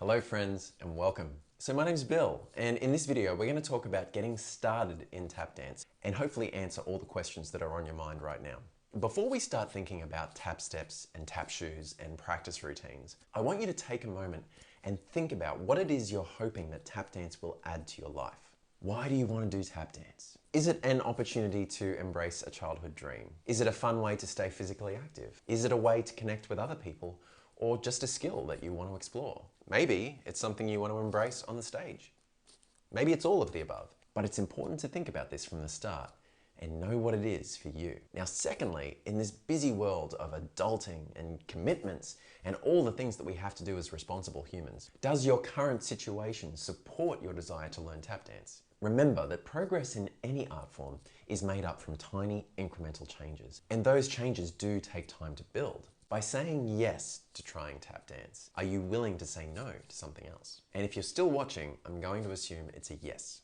Hello friends and welcome. So my name's Bill, and in this video we're going to talk about getting started in tap dance and hopefully answer all the questions that are on your mind right now. Before we start thinking about tap steps and tap shoes and practice routines, I want you to take a moment and think about what it is you're hoping that tap dance will add to your life. Why do you want to do tap dance? Is it an opportunity to embrace a childhood dream? Is it a fun way to stay physically active? Is it a way to connect with other people? Or just a skill that you want to explore? Maybe it's something you want to embrace on the stage. Maybe it's all of the above. But it's important to think about this from the start and know what it is for you. Now, secondly, in this busy world of adulting and commitments and all the things that we have to do as responsible humans, does your current situation support your desire to learn tap dance? Remember that progress in any art form is made up from tiny incremental changes, and those changes do take time to build. By saying yes to trying tap dance, are you willing to say no to something else? And if you're still watching, I'm going to assume it's a yes.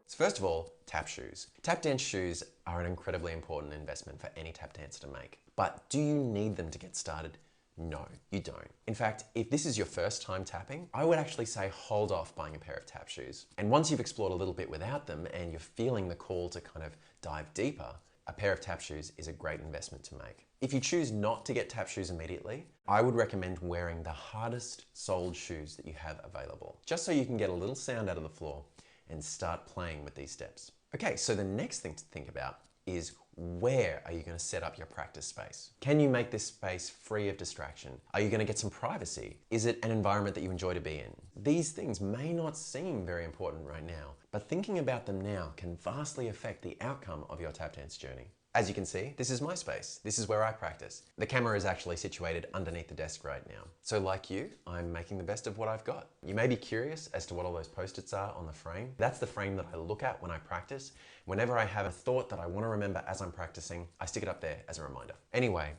So first of all, tap shoes. Tap dance shoes are an incredibly important investment for any tap dancer to make. But do you need them to get started? No, you don't. In fact, if this is your first time tapping, I would actually say hold off buying a pair of tap shoes. And once you've explored a little bit without them and you're feeling the call to kind of dive deeper, a pair of tap shoes is a great investment to make. If you choose not to get tap shoes immediately, I would recommend wearing the hardest soled shoes that you have available, just so you can get a little sound out of the floor and start playing with these steps. Okay, so the next thing to think about is where are you going to set up your practice space? Can you make this space free of distraction? Are you going to get some privacy? Is it an environment that you enjoy to be in? These things may not seem very important right now, but thinking about them now can vastly affect the outcome of your tap dance journey. As you can see, this is my space. This is where I practice. The camera is actually situated underneath the desk right now. So like you, I'm making the best of what I've got. You may be curious as to what all those post-its are on the frame. That's the frame that I look at when I practice. Whenever I have a thought that I want to remember as I'm practicing, I stick it up there as a reminder. Anyway,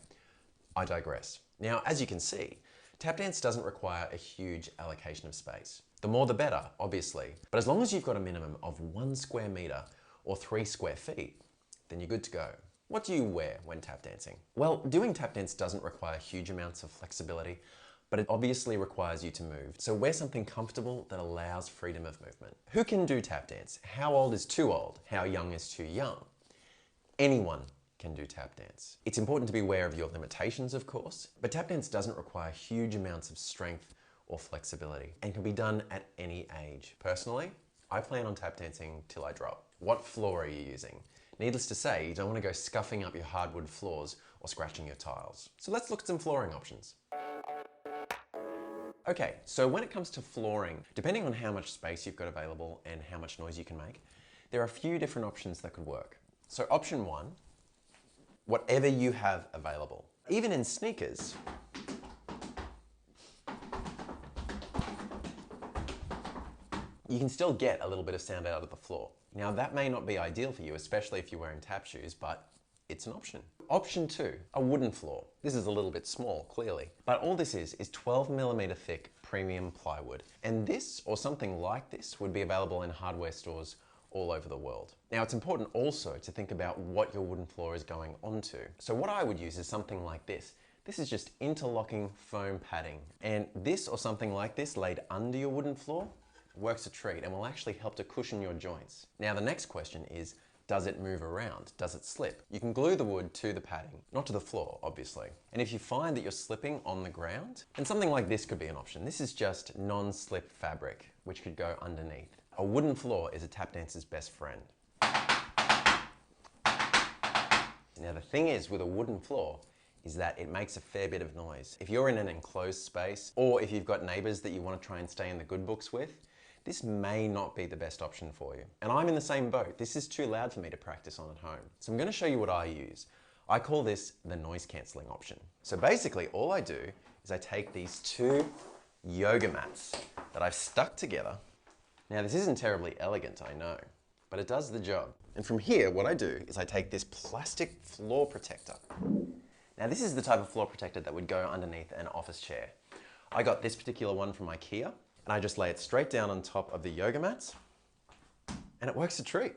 I digress. Now, as you can see, tap dance doesn't require a huge allocation of space. The more the better, obviously. But as long as you've got a minimum of 1 square meter or 3 square feet, then you're good to go. What do you wear when tap dancing? Well, doing tap dance doesn't require huge amounts of flexibility, but it obviously requires you to move. So wear something comfortable that allows freedom of movement. Who can do tap dance? How old is too old? How young is too young? Anyone can do tap dance. It's important to be aware of your limitations, of course, but tap dance doesn't require huge amounts of strength or flexibility and can be done at any age. Personally, I plan on tap dancing till I drop. What floor are you using? Needless to say, you don't want to go scuffing up your hardwood floors or scratching your tiles. So let's look at some flooring options. Okay, so when it comes to flooring, depending on how much space you've got available and how much noise you can make, there are a few different options that could work. So option 1, whatever you have available. Even in sneakers, you can still get a little bit of sound out of the floor. Now that may not be ideal for you, especially if you're wearing tap shoes, but it's an option. Option 2, a wooden floor. This is a little bit small, clearly, but all this is 12mm thick premium plywood. And this, or something like this, would be available in hardware stores all over the world. Now it's important also to think about what your wooden floor is going onto. So what I would use is something like this. This is just interlocking foam padding. And this or something like this laid under your wooden floor works a treat and will actually help to cushion your joints. Now the next question is, does it move around? Does it slip? You can glue the wood to the padding, not to the floor, obviously. And if you find that you're slipping on the ground, then something like this could be an option. This is just non-slip fabric, which could go underneath. A wooden floor is a tap dancer's best friend. Now the thing is with a wooden floor is that it makes a fair bit of noise. If you're in an enclosed space, or if you've got neighbors that you want to try and stay in the good books with, this may not be the best option for you. And I'm in the same boat. This is too loud for me to practice on at home. So I'm going to show you what I use. I call this the noise cancelling option. So basically all I do is I take these 2 yoga mats that I've stuck together. Now this isn't terribly elegant, I know, but it does the job. And from here, what I do is I take this plastic floor protector. Now this is the type of floor protector that would go underneath an office chair. I got this particular one from IKEA. And I just lay it straight down on top of the yoga mats, and it works a treat.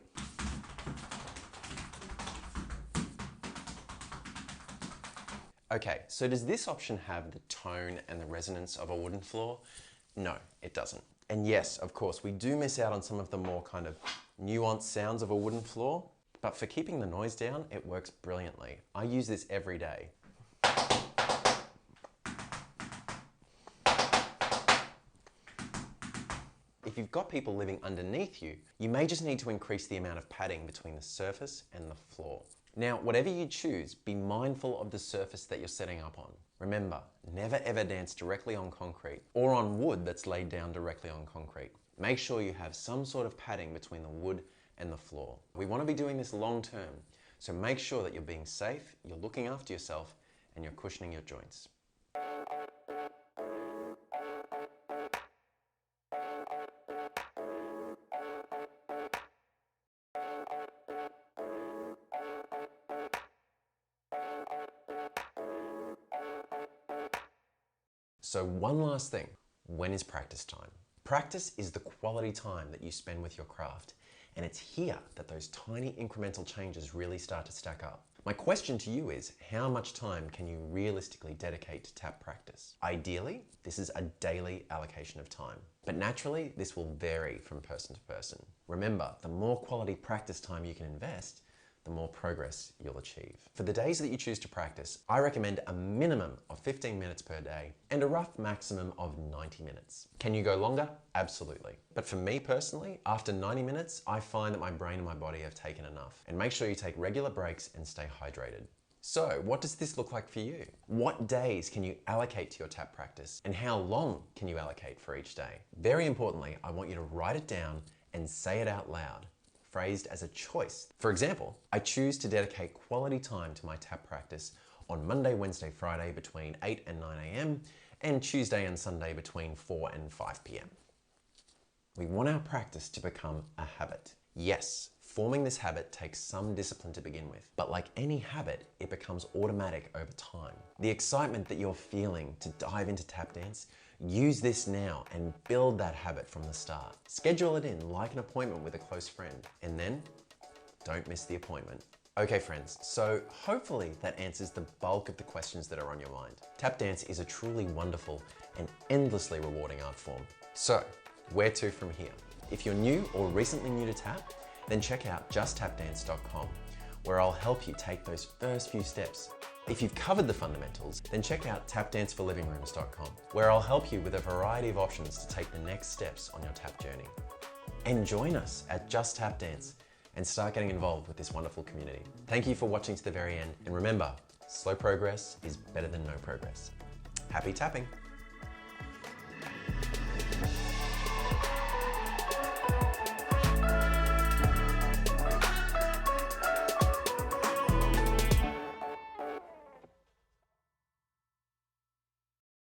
Okay, so does this option have the tone and the resonance of a wooden floor? No, it doesn't. And yes, of course, we do miss out on some of the more kind of nuanced sounds of a wooden floor, but for keeping the noise down, it works brilliantly. I use this every day. If you've got people living underneath you, you may just need to increase the amount of padding between the surface and the floor. Now, whatever you choose, be mindful of the surface that you're setting up on. Remember, never ever dance directly on concrete or on wood that's laid down directly on concrete. Make sure you have some sort of padding between the wood and the floor. We want to be doing this long term, so make sure that you're being safe, you're looking after yourself, and you're cushioning your joints. So one last thing, when is practice time? Practice is the quality time that you spend with your craft, and it's here that those tiny incremental changes really start to stack up. My question to you is, how much time can you realistically dedicate to tap practice? Ideally, this is a daily allocation of time, but naturally, this will vary from person to person. Remember, the more quality practice time you can invest, the more progress you'll achieve. For the days that you choose to practice, I recommend a minimum of 15 minutes per day and a rough maximum of 90 minutes. Can you go longer? Absolutely. But for me personally, after 90 minutes, I find that my brain and my body have taken enough. And make sure you take regular breaks and stay hydrated. So, what does this look like for you? What days can you allocate to your tap practice? And how long can you allocate for each day? Very importantly, I want you to write it down and say it out loud, phrased as a choice. For example, I choose to dedicate quality time to my tap practice on Monday, Wednesday, Friday between 8 and 9 a.m. and Tuesday and Sunday between 4 and 5 p.m. We want our practice to become a habit. Yes, forming this habit takes some discipline to begin with, but like any habit, it becomes automatic over time. The excitement that you're feeling to dive into tap dance, use this now and build that habit from the start. Schedule it in like an appointment with a close friend, and then don't miss the appointment. Okay friends, so hopefully that answers the bulk of the questions that are on your mind. Tap dance is a truly wonderful and endlessly rewarding art form. So, where to from here? If you're new or recently new to tap, then check out justtapdance.com, where I'll help you take those first few steps. If you've covered the fundamentals, then check out tapdanceforlivingrooms.com, where I'll help you with a variety of options to take the next steps on your tap journey. And join us at Just Tap Dance and start getting involved with this wonderful community. Thank you for watching to the very end, and remember, slow progress is better than no progress. Happy tapping!